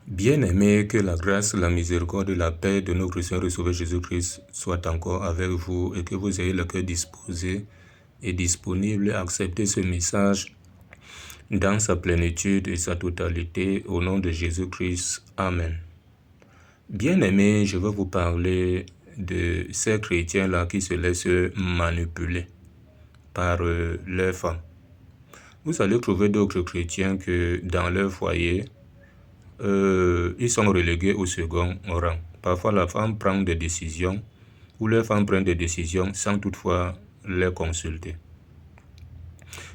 Bien-aimés, que la grâce, la miséricorde et la paix de notre Seigneur et Sauveur Jésus-Christ soient encore avec vous et que vous ayez le cœur disposé et disponible à accepter ce message dans sa plénitude et sa totalité au nom de Jésus-Christ. Amen. Bien-aimés, je veux vous parler de ces chrétiens-là qui se laissent manipuler par leurs femmes. Vous allez trouver d'autres chrétiens que dans leur foyer, ils sont relégués au second rang. Parfois, la femme prend des décisions ou les femmes prennent des décisions sans toutefois les consulter.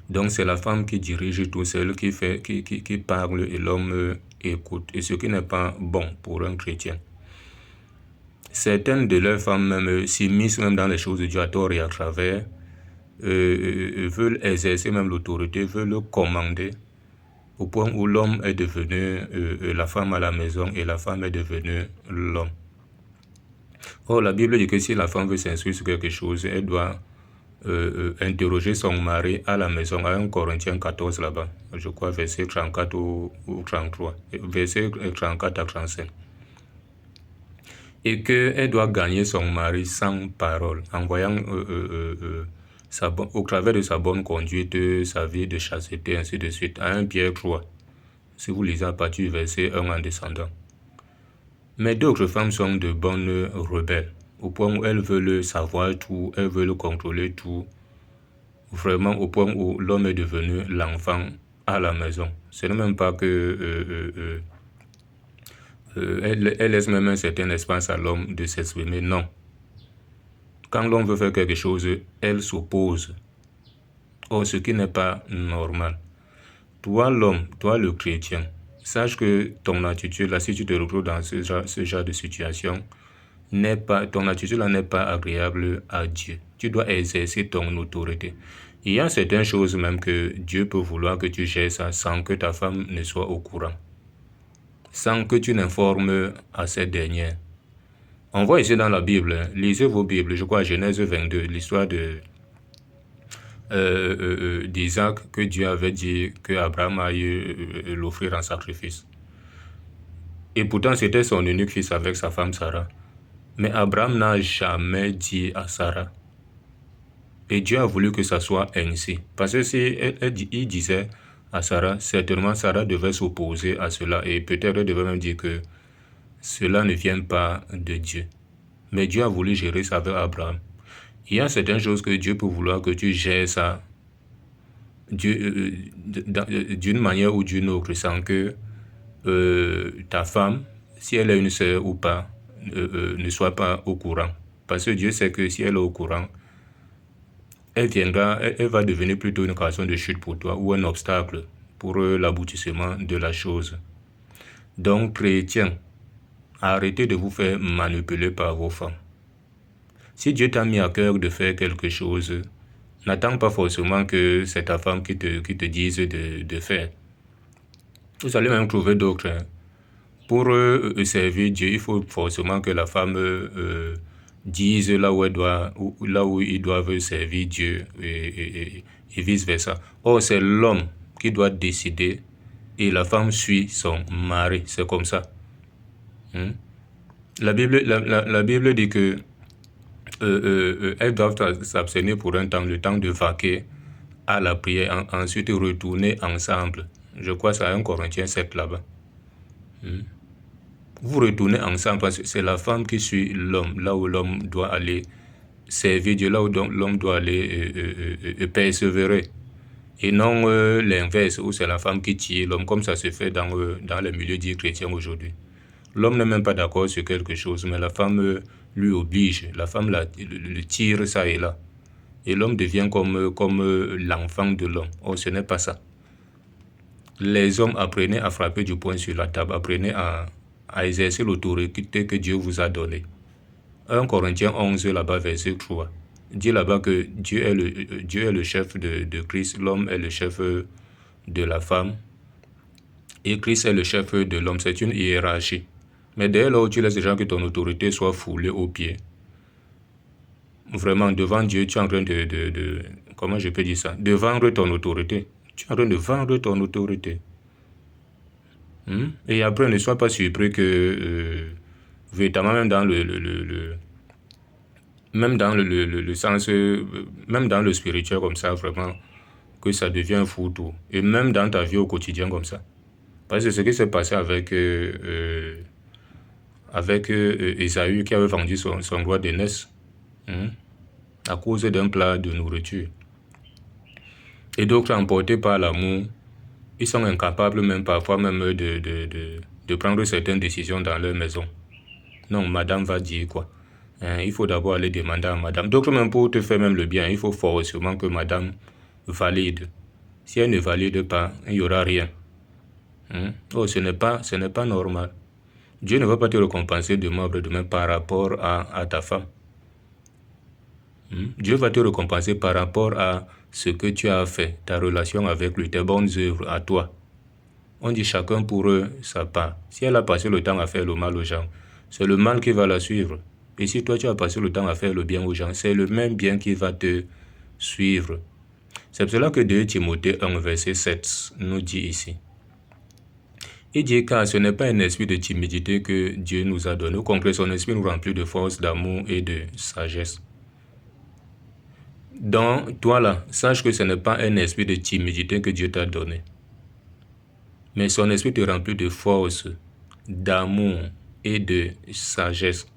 Donc, c'est la femme qui dirige tout seul, qui parle et l'homme écoute. Et ce qui n'est pas bon pour un chrétien. Certaines de leurs femmes même s'immiscent même dans les choses de Dieu à tort et à travers, veulent exercer même l'autorité, veulent commander, au point où l'homme est devenu la femme à la maison et la femme est devenue l'homme. Or, la Bible dit que si la femme veut s'instruire sur quelque chose, elle doit interroger son mari à la maison, à 1 Corinthiens 14 là-bas, je crois verset 34 ou 33, verset 34 à 35. Et qu'elle doit gagner son mari sans parole, en voyant au travers de sa bonne conduite, sa vie de chasteté, ainsi de suite, à 1 Pierre 3, si vous lisez à partir du verset 1 en descendant. Mais d'autres femmes sont de bonnes rebelles, au point où elles veulent savoir tout, elles veulent contrôler tout, vraiment au point où l'homme est devenu l'enfant à la maison. Ce n'est même pas que elle laisse même un certain espace à l'homme de s'exprimer, non. Quand l'homme veut faire quelque chose, elle s'oppose. Or, ce qui n'est pas normal. Toi l'homme, toi le chrétien, sache que ton attitude, là, si tu te retrouves dans ce genre de situation, ton attitude là n'est pas agréable à Dieu. Tu dois exercer ton autorité. Il y a certaines choses même que Dieu peut vouloir que tu gères ça sans que ta femme ne soit au courant, sans que tu n'informes à cette dernière. On voit ici dans la Bible, lisez vos Bibles, je crois Genèse 22, l'histoire d'Isaac, que Dieu avait dit que Abraham aille l'offrir en sacrifice. Et pourtant c'était son unique fils avec sa femme Sarah. Mais Abraham n'a jamais dit à Sarah. Et Dieu a voulu que ça soit ainsi. Parce que si il disait à Sarah, certainement Sarah devait s'opposer à cela. Et peut-être elle devait même dire que cela ne vient pas de Dieu. Mais Dieu a voulu gérer ça avec Abraham. Il y a certaines choses que Dieu peut vouloir que tu gères ça d'une manière ou d'une autre, sans que ta femme, si elle est une sœur ou pas, ne soit pas au courant. Parce que Dieu sait que si elle est au courant, elle va devenir plutôt une occasion de chute pour toi ou un obstacle pour l'aboutissement de la chose. Donc, chrétiens, arrêtez de vous faire manipuler par vos femmes. Si Dieu t'a mis à cœur de faire quelque chose, n'attends pas forcément que c'est ta femme qui te dise de faire. Vous allez même trouver d'autres. Pour servir Dieu, il faut forcément que la femme dise là où ils doivent servir Dieu et vice-versa. Or, c'est l'homme qui doit décider et la femme suit son mari. C'est comme ça. La Bible dit que elles doivent s'abstenir pour un temps, le temps de vaquer à la prière, ensuite retourner ensemble. Je crois que c'est 1 Corinthiens 7 là-bas. Vous retournez ensemble parce que c'est la femme qui suit l'homme, là où l'homme doit aller servir Dieu, là où l'homme doit aller persévérer. Et non l'inverse, où c'est la femme qui tire l'homme, comme ça se fait dans les milieux dits chrétiens aujourd'hui. L'homme n'est même pas d'accord sur quelque chose, mais la femme lui oblige. La femme le tire ça et là. Et l'homme devient comme l'enfant de l'homme. Or, ce n'est pas ça. Les hommes, apprenez à frapper du poing sur la table, apprenez à exercer l'autorité que Dieu vous a donnée. 1 Corinthiens 11, là-bas, verset 3, dit là-bas que Dieu est le chef de Christ, l'homme est le chef de la femme, et Christ est le chef de l'homme. C'est une hiérarchie. Mais dès lors où tu laisses déjà que ton autorité soit foulée aux pieds, vraiment, devant Dieu, tu es en train comment je peux dire ça? De vendre ton autorité. Tu es en train de vendre ton autorité. Et après, ne sois pas surpris que, véritablement, même dans le sens, même dans le spirituel comme ça, vraiment, que ça devient fou tout. Et même dans ta vie au quotidien comme ça. Parce que ce qui s'est passé avec Esaü qui avait vendu son droit d'aînesse à cause d'un plat de nourriture. Et d'autres, emportés par l'amour, ils sont incapables même parfois même de prendre certaines décisions dans leur maison. Non, madame va dire quoi. Il faut d'abord aller demander à madame. D'autres même pour te faire même le bien, il faut forcément que madame valide. Si elle ne valide pas, il n'y aura rien. Oh, ce n'est pas normal. Dieu ne va pas te récompenser demain par rapport à ta femme. Dieu va te récompenser par rapport à ce que tu as fait, ta relation avec lui, tes bonnes œuvres à toi. On dit chacun pour eux sa part. Si elle a passé le temps à faire le mal aux gens, c'est le mal qui va la suivre. Et si toi tu as passé le temps à faire le bien aux gens, c'est le même bien qui va te suivre. C'est pour cela que 2 Timothée 1, verset 7 nous dit ici. Il dit car ce n'est pas un esprit de timidité que Dieu nous a donné. Au contraire, son esprit nous remplit de force, d'amour et de sagesse. Donc, toi là, sache que ce n'est pas un esprit de timidité que Dieu t'a donné. Mais son esprit te remplit de force, d'amour et de sagesse.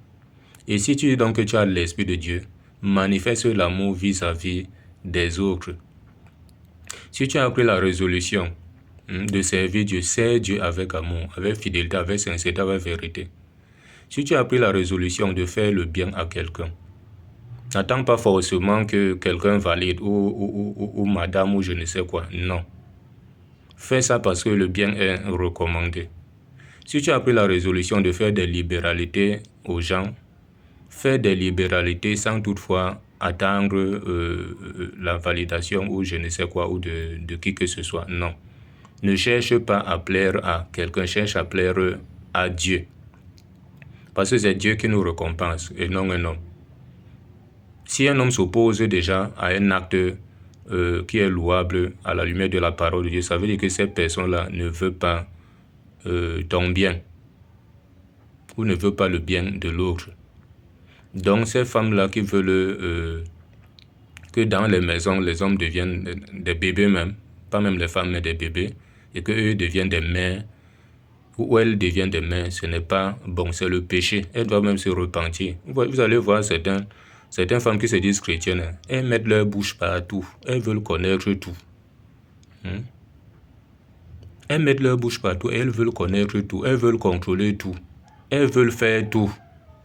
Et si tu dis donc que tu as l'esprit de Dieu, manifeste l'amour vis-à-vis des autres. Si tu as pris la résolution de servir Dieu, sers Dieu avec amour, avec fidélité, avec sincérité, avec vérité. Si tu as pris la résolution de faire le bien à quelqu'un, n'attends pas forcément que quelqu'un valide ou madame ou je ne sais quoi. Non. Fais ça parce que le bien est recommandé. Si tu as pris la résolution de faire des libéralités aux gens, fais des libéralités sans toutefois attendre la validation ou je ne sais quoi ou de qui que ce soit. Non. Ne cherche pas à plaire à quelqu'un, cherche à plaire à Dieu. Parce que c'est Dieu qui nous récompense et non un homme. Si un homme s'oppose déjà à un acte qui est louable à la lumière de la parole de Dieu, ça veut dire que cette personne-là ne veut pas ton bien ou ne veut pas le bien de l'autre. Donc ces femmes-là qui veulent que dans les maisons, les hommes deviennent des bébés même, pas même les femmes, mais des bébés, et qu'eux deviennent des mères, ou elles deviennent des mères, ce n'est pas bon, c'est le péché. Elles doivent même se repentir. Vous allez voir certaines femmes qui se disent chrétiennes, elles mettent leur bouche partout, elles veulent connaître tout. Elles mettent leur bouche partout, elles veulent connaître tout, elles veulent contrôler tout, elles veulent faire tout,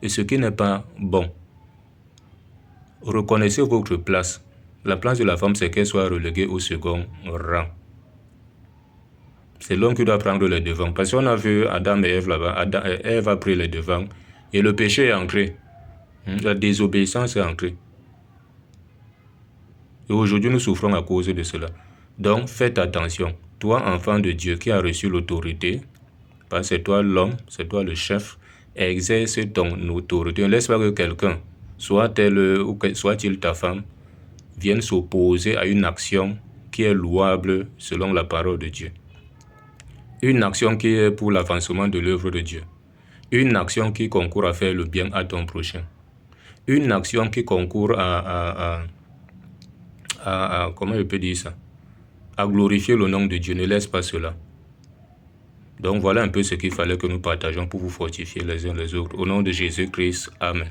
et ce qui n'est pas bon. Reconnaissez votre place. La place de la femme, c'est qu'elle soit reléguée au second rang. C'est l'homme qui doit prendre les devants. Parce qu'on a vu Adam et Ève là-bas. Ève a pris les devants. Et le péché est entré. La désobéissance est entrée. Et aujourd'hui, nous souffrons à cause de cela. Donc, faites attention. Toi, enfant de Dieu, qui a reçu l'autorité, parce que c'est toi l'homme, c'est toi le chef, exerce ton autorité. Ne laisse pas que quelqu'un, soit-il ta femme, vienne s'opposer à une action qui est louable selon la parole de Dieu. Une action qui est pour l'avancement de l'œuvre de Dieu. Une action qui concourt à faire le bien à ton prochain. Une action qui concourt à comment je peux dire ça? À glorifier le nom de Dieu. Ne laisse pas cela. Donc voilà un peu ce qu'il fallait que nous partageons pour vous fortifier les uns les autres. Au nom de Jésus-Christ, Amen.